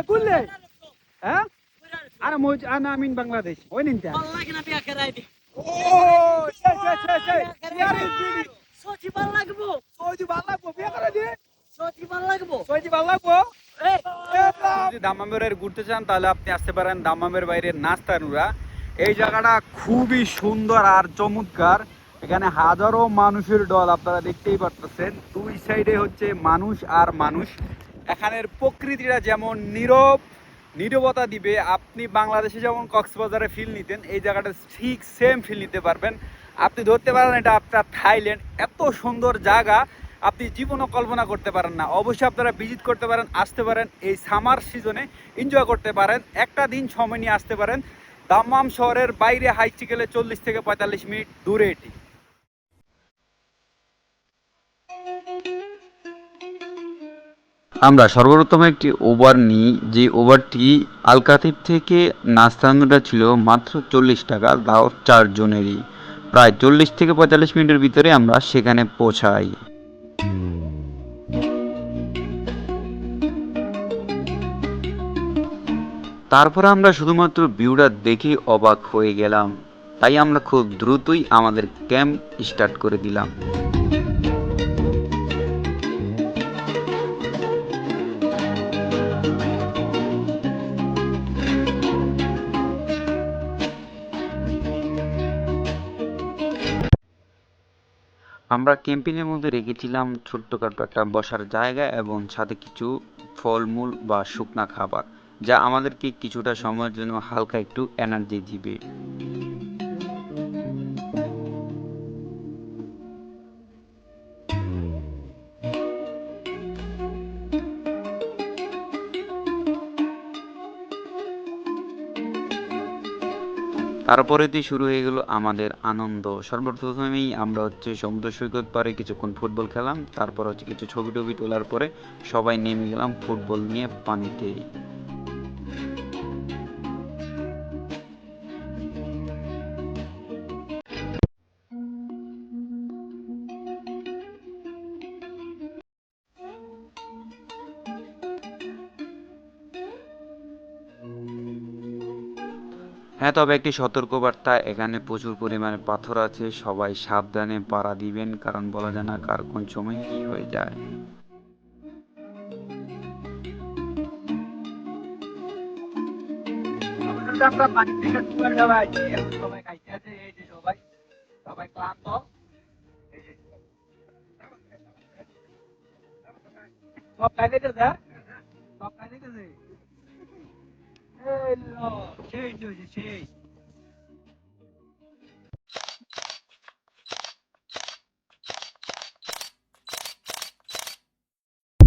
কুললে হ্যাঁ আরে আনা আমিন বাংলাদেশ ওই নিন والله كنا بيا كرايدي ও صوتي بالله قبو সৌদি ভালো লাগবো বিয়ে করে দিয়ে صوتي بالله قبو সৌদি ভালো লাগবো ايه যদি দামামের ঘুরতে চান তাহলে আপনি আসতে পারেন দামামের বাইরে নাস্তানুরা। এই জায়গাটা খুবই সুন্দর আর চমৎকার। এখানে হাজারো মানুষের দল আপনারা দেখতেই পারতেছেন। দুই সাইডে হচ্ছে মানুষ আর মানুষ। এখানের প্রকৃতিটা যেমন নীরবতা দিবে, আপনি বাংলাদেশে যেমন কক্সবাজারে ফিল নিতেন এই জায়গাটা ঠিক সেম ফিল নিতে পারবেন। আপনি ধরতে পারেন এটা আপনার থাইল্যান্ড। এত সুন্দর জায়গা আপনি জীবনও কল্পনা করতে পারেন না। অবশ্যই আপনারা ভিজিট করতে পারেন, আসতে পারেন, এই সামার সিজনে এনজয় করতে পারেন। একটা দিন সময় নিয়ে আসতে পারেন। দাম্মাম শহরের বাইরে হাইটে গেলে 40 থেকে 45 মিনিট দূরে এটি। আমরা সর্বপ্রথম একটি ওভার নিই, যে ওভারটি আলকাতিব থেকে নাস্তানুটা ছিল মাত্র 40 টাকা, তাও 4 জনেরই। প্রায় 40 থেকে 45 মিনিটের ভিতরে আমরা সেখানে পৌঁছাই। তারপরে আমরা শুধুমাত্র ভিউটা দেখে অবাক হয়ে গেলাম, তাই আমরা খুব দ্রুতই আমাদের ক্যাম্প স্টার্ট করে দিলাম। আমরা ক্যাম্পিংয়ের মধ্যে রেখেছিলাম ছোট্টখাটো একটা বসার জায়গা এবং সাথে কিছু ফলমূল বা শুকনা খাবার, যা আমাদেরকে কিছুটা সময়ের জন্য হালকা একটু এনার্জি দিবে। তারপরে দিয়ে শুরু হয়ে গেল আমাদের আনন্দ। সর্বপ্রথমেই আমরা হচ্ছে সমুদ্র সৈকত পাড়ে কিছুক্ষণ ফুটবল খেলাম, তারপর হচ্ছে কিছু ছবি টবি তোলার পরে সবাই নেমে গেলাম ফুটবল নিয়ে পানিতে। হ্যাঁ, তবে একটি সতর্কবার্তা, এখানে প্রচুর পরিমাণে পাথর আছে, সবাই সাবধানে পাড়া দিবেন, কারণ বলা যায় না কার কোন সময় কি হয়ে যায়। আমরা পানি থেকে টুয়ার যাওয়া আছি, এখন সবাই খাইতে আছে। এই যে সবাই সবাই ক্লান্ত। এই যে সব খাইতেছে, সব খাইতেছে। এই লো সেই সেই সেই